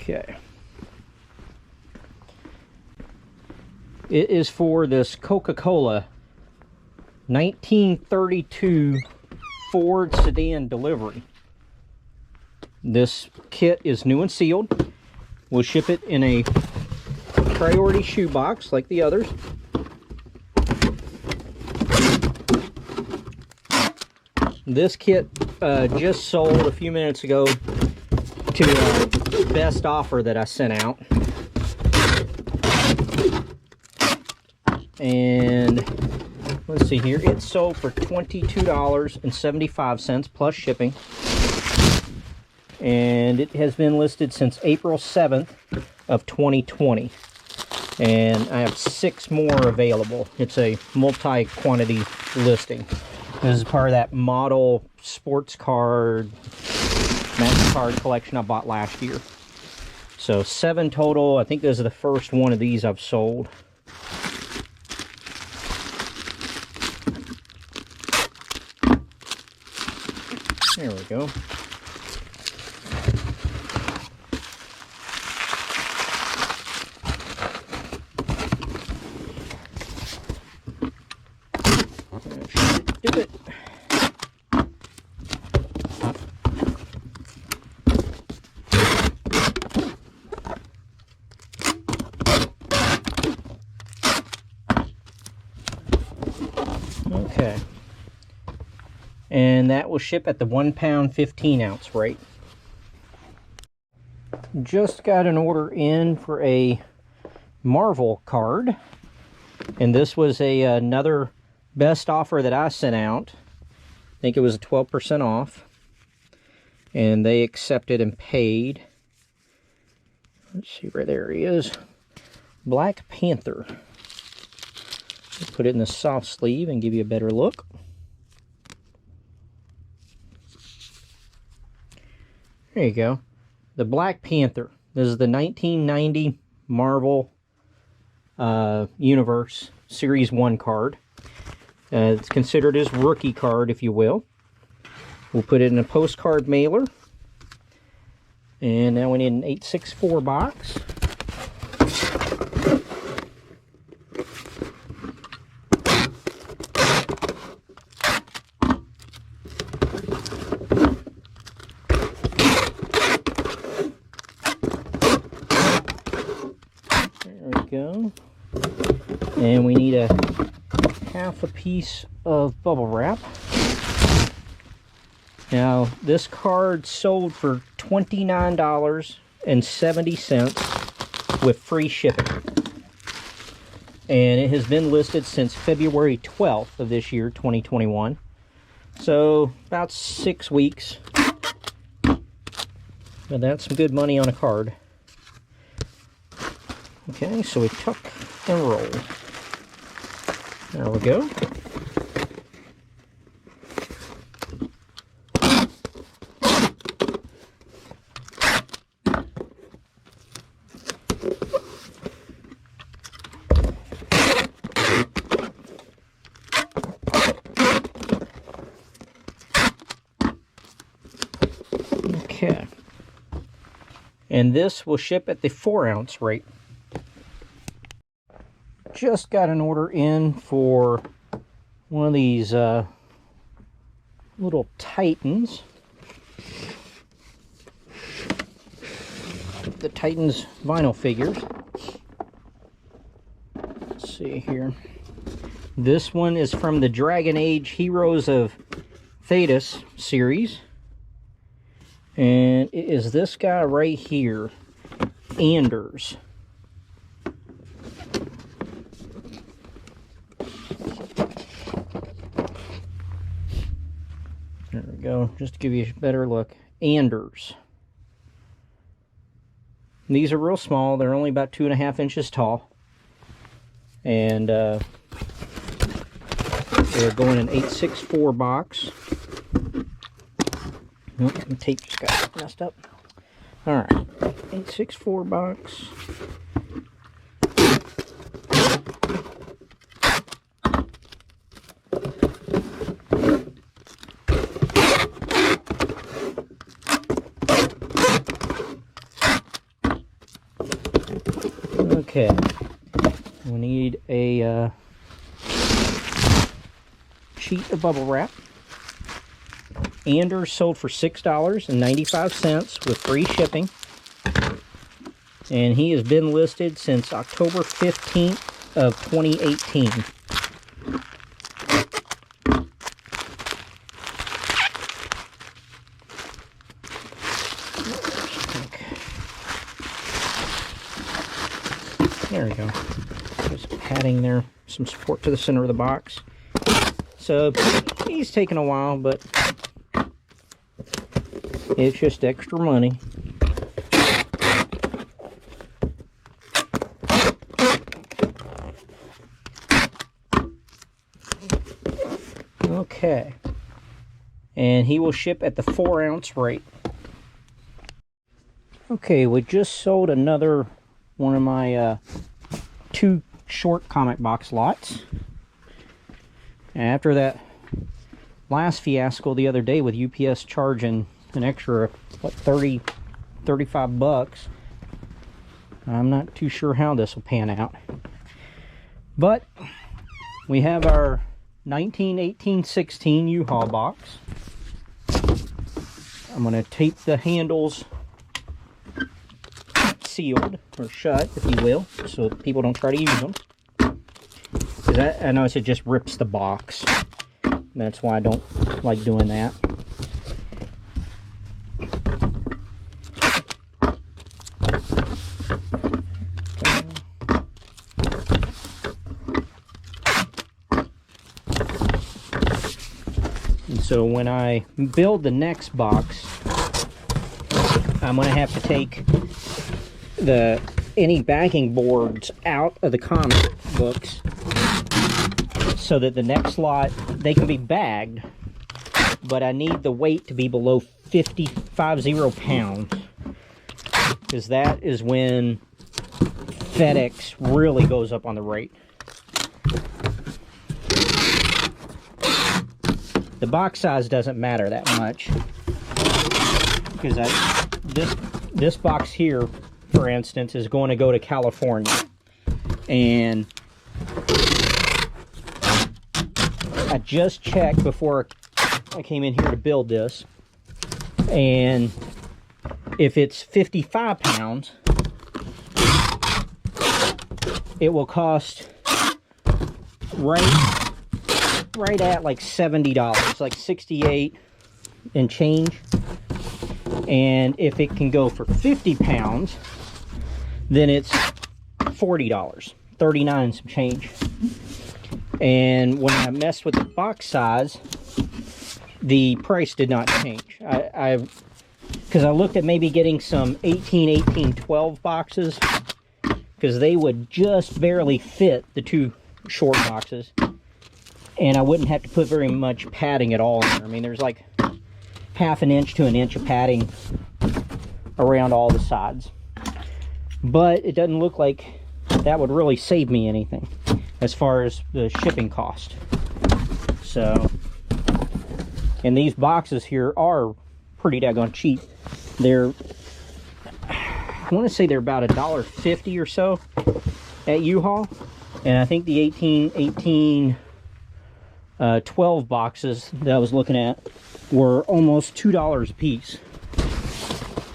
Okay. It is for this Coca-Cola 1932 Ford sedan delivery. This kit is new and sealed. We'll ship it in a priority shoebox like the others. This kit just sold a few minutes ago to a best offer that I sent out. And let's see here, it sold for $22.75 plus shipping. And it has been listed since April 7th of 2020. And I have 6 more available. It's a multi-quantity listing. This is part of that model sports card, magic card collection I bought last year. So 7 total. I think this is the first one of these I've sold. There we go. Do it. Okay. And that will ship at the 1 pound 15-ounce rate. Just got an order in for a Marvel card. And this was another best offer that I sent out. I think it was a 12% off. And they accepted and paid. Let's see, right there he is. Black Panther. Put it in the soft sleeve and give you a better look. There you go. The Black Panther. This is the 1990 Marvel Universe Series 1 card. It's considered his rookie card, if you will. We'll put it in a postcard mailer. And now we need an 864 box. Go. And we need a half a piece of bubble wrap. Now this card sold for $29.70 with free shipping, and it has been listed since February 12th of this year, 2021, so about 6 weeks. But that's some good money on a card. Okay, so we tuck and roll. There we go. And this will ship at the 4-ounce rate. Just got an order in for one of these little Titans. The Titans vinyl figures. Let's see here. This one is from the Dragon Age Heroes of Thetis series. And it is this guy right here, Anders. There we go, just to give you a better look. Anders. These are real small, they're only about 2.5 inches tall. And they're going in 864 box. Oh, the tape just got messed up. Alright, 864 box. Okay, we need a sheet of bubble wrap. Anders sold for $6.95 with free shipping. And he has been listed since October 15th of 2018. There we go. Just padding there, some support to the center of the box. So he's taking a while, but it's just extra money. Okay. And he will ship at the 4-ounce rate. Okay, we just sold another one of my 2 short comic box lots. After that last fiasco the other day with UPS charging an extra, what, 35 bucks. I'm not too sure how this will pan out. But we have our 1918-16 U-Haul box. I'm going to tape the handles sealed, or shut, if you will, so people don't try to use them. Because I notice it just rips the box. That's why I don't like doing that. And so when I build the next box, I'm going to have to take any backing boards out of the comic books so that the next lot, they can be bagged, but I need the weight to be below 50 pounds, because that is when FedEx really goes up on the rate. The box size doesn't matter that much, because this box here, for instance, is going to go to California, and I just checked before I came in here to build this, and if it's 55 pounds, it will cost right at like $70, like 68 and change. And if it can go for 50 pounds, then it's $40, 39 and some change. And when I messed with the box size, the price did not change. Because I looked at maybe getting some 12 boxes, because they would just barely fit the 2 short boxes, and I wouldn't have to put very much padding at all in there. I mean, there's like ½ inch to 1 inch of padding around all the sides, but it doesn't look like that would really save me anything as far as the shipping cost. So, and these boxes here are pretty daggone cheap. They're, want to say they're about $1.50 or so at U-Haul. And I think the 12 boxes that I was looking at were almost $2 a piece.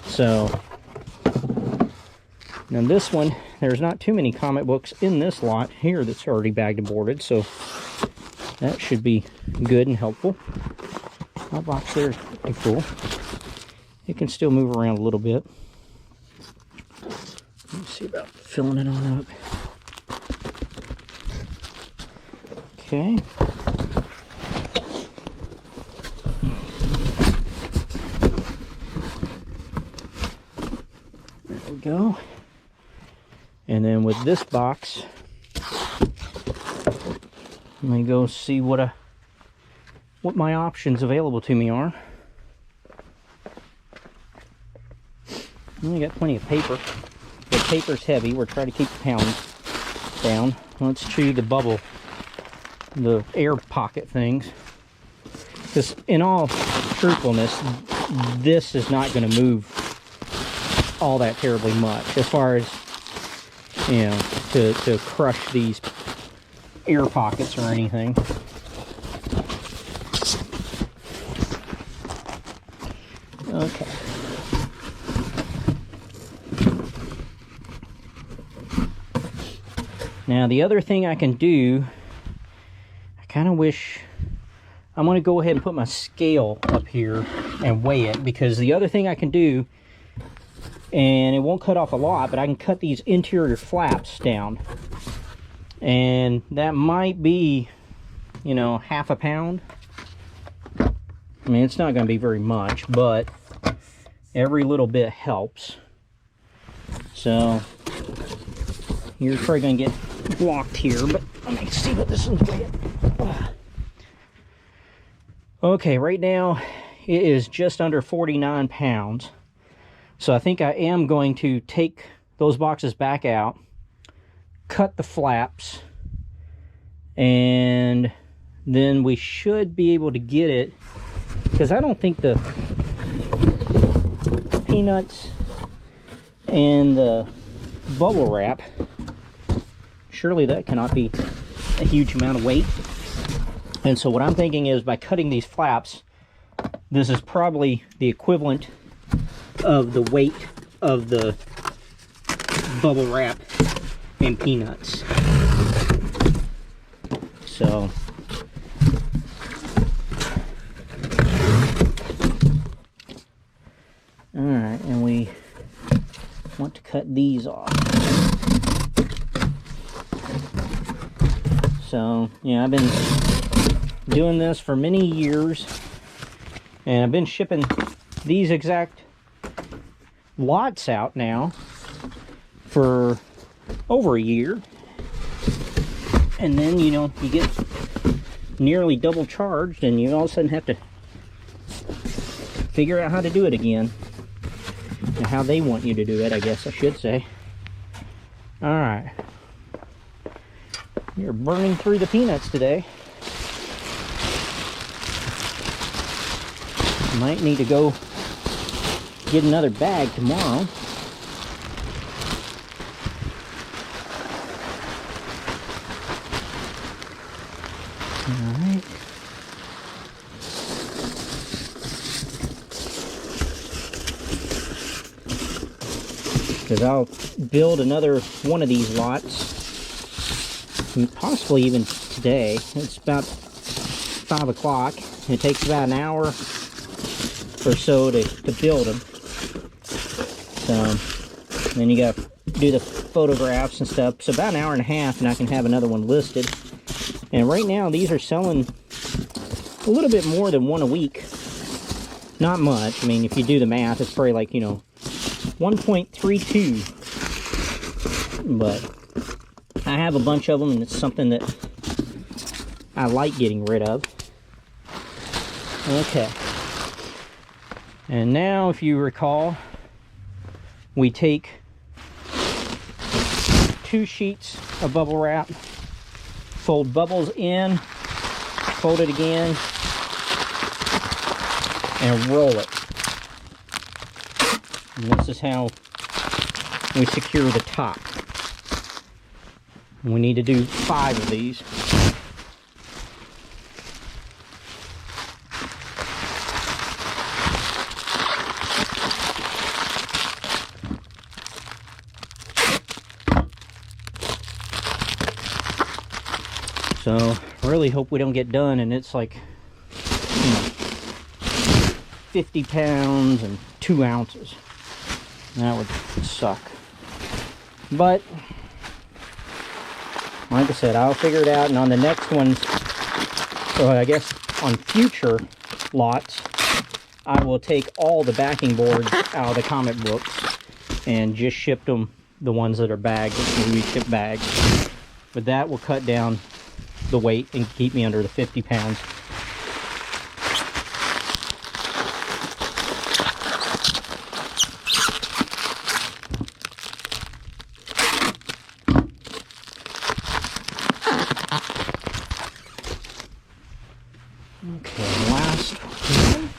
So now this one, there's not too many comic books in this lot here that's already bagged and boarded, so that should be good and helpful. That box there is pretty cool. It can still move around a little bit. Let's see about filling it on up. Okay. There we go. And then with this box, let me go see what my options available to me are. We got plenty of paper. The paper's heavy. We're trying to keep the pounds down. Let's chew the bubble, the air pocket things. Because in all truthfulness, this is not going to move all that terribly much as far as, you know, to crush these air pockets or anything. Okay. Now the other thing I can do, I kind of wish, I'm going to go ahead and put my scale up here and weigh it, because the other thing I can do, and it won't cut off a lot, but I can cut these interior flaps down. And that might be, you know, half a pound. I mean, it's not going to be very much, but every little bit helps. So, you're probably going to get blocked here, but let me see what this one's weighing. Okay, right now it is just under 49 pounds. So I think I am going to take those boxes back out, cut the flaps, and then we should be able to get it, because I don't think the peanuts and the bubble wrap, surely that cannot be a huge amount of weight. And so what I'm thinking is, by cutting these flaps, this is probably the equivalent of the weight of the bubble wrap and peanuts. So alright, and we want to cut these off. So, yeah, I've been doing this for many years, and I've been shipping these exact lots out now for over a year. And then, you know, you get nearly double charged, and you all of a sudden have to figure out how to do it again. And how they want you to do it, I guess I should say. Alright. You're burning through the peanuts today. Might need to go get another bag tomorrow. Alright. Because I'll build another one of these lots, and possibly even today. It's about 5 o'clock. It takes about an hour or so to build them. So then you got to do the photographs and stuff. So about an hour and a half, and I can have another one listed. And right now these are selling a little bit more than one a week. Not much. I mean, if you do the math, it's probably like, you know, 1.32. But I have a bunch of them, and it's something that I like getting rid of. Okay. And now, if you recall, we take 2 sheets of bubble wrap, fold bubbles in, fold it again, and roll it. And this is how we secure the top. And we need to do 5 of these. So, really hope we don't get done and it's like, 50 pounds and 2 ounces. That would suck. But, like I said, I'll figure it out, and on the next ones, so I guess on future lots, I will take all the backing boards out of the comic books and just ship them, the ones that are bagged, we ship bags. But that will cut down the weight and keep me under the 50 pounds. Okay, last one.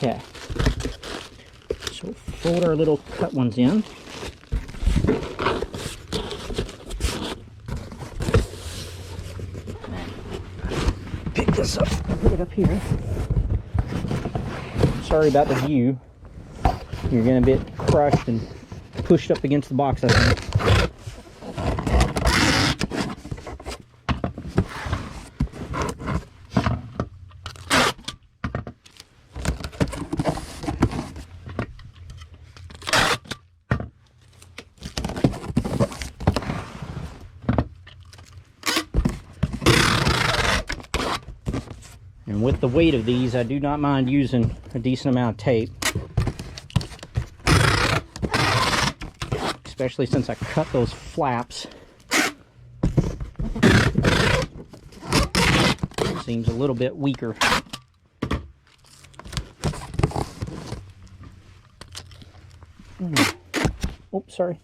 Okay, so fold our little cut ones in. Pick this up, put it up here. Sorry about the view. You're gonna get crushed and pushed up against the box, I think. And with the weight of these, I do not mind using a decent amount of tape. Especially since I cut those flaps. Seems a little bit weaker. Oh, sorry.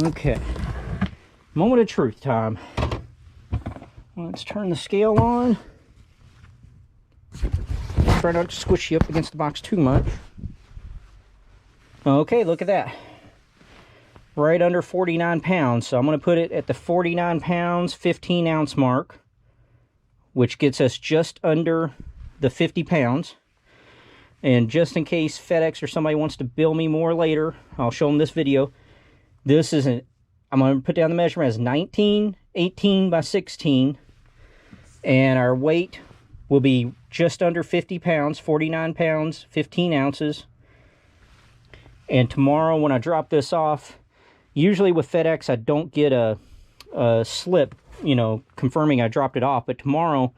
Okay, moment of truth time. Let's turn the scale on. Try not to squish you up against the box too much. Okay, look at that. Right under 49 pounds. So I'm going to put it at the 49 pounds, 15 ounce mark, which gets us just under the 50 pounds. And just in case FedEx or somebody wants to bill me more later, I'll show them this video. This isn't, I'm going to put down the measurement as 19, 18 by 16. And our weight will be just under 50 pounds, 49 pounds, 15 ounces. And tomorrow when I drop this off, usually with FedEx I don't get a slip, you know, confirming I dropped it off. But tomorrow,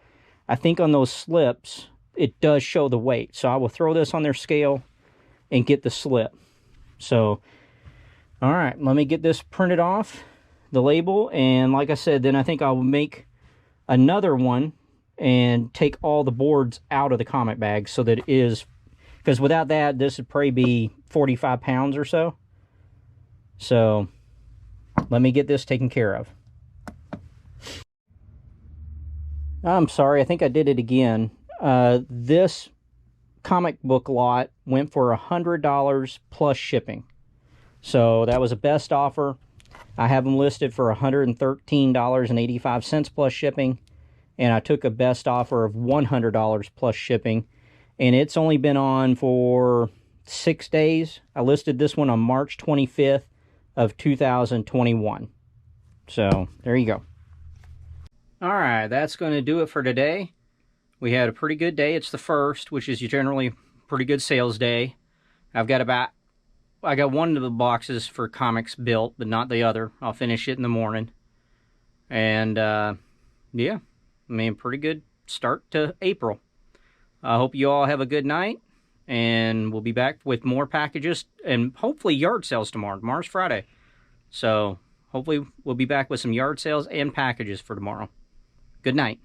I think on those slips, it does show the weight. So I will throw this on their scale and get the slip. So, all right, let me get this printed off, the label, and like I said, then I think I'll make another one and take all the boards out of the comic bag so that it is, because without that, this would probably be 45 pounds or so. So, let me get this taken care of. I'm sorry, I think I did it again. This comic book lot went for $100 plus shipping. So that was a best offer. I have them listed for $113.85 plus shipping. And I took a best offer of $100 plus shipping. And it's only been on for 6 days. I listed this one on March 25th of 2021. So there you go. All right, that's going to do it for today. We had a pretty good day. It's the first, which is generally pretty good sales day. I got one of the boxes for comics built, but not the other. I'll finish it in the morning. And, yeah, I mean, pretty good start to April. I hope you all have a good night, and we'll be back with more packages, and hopefully yard sales tomorrow. Tomorrow's Friday. So, hopefully we'll be back with some yard sales and packages for tomorrow. Good night.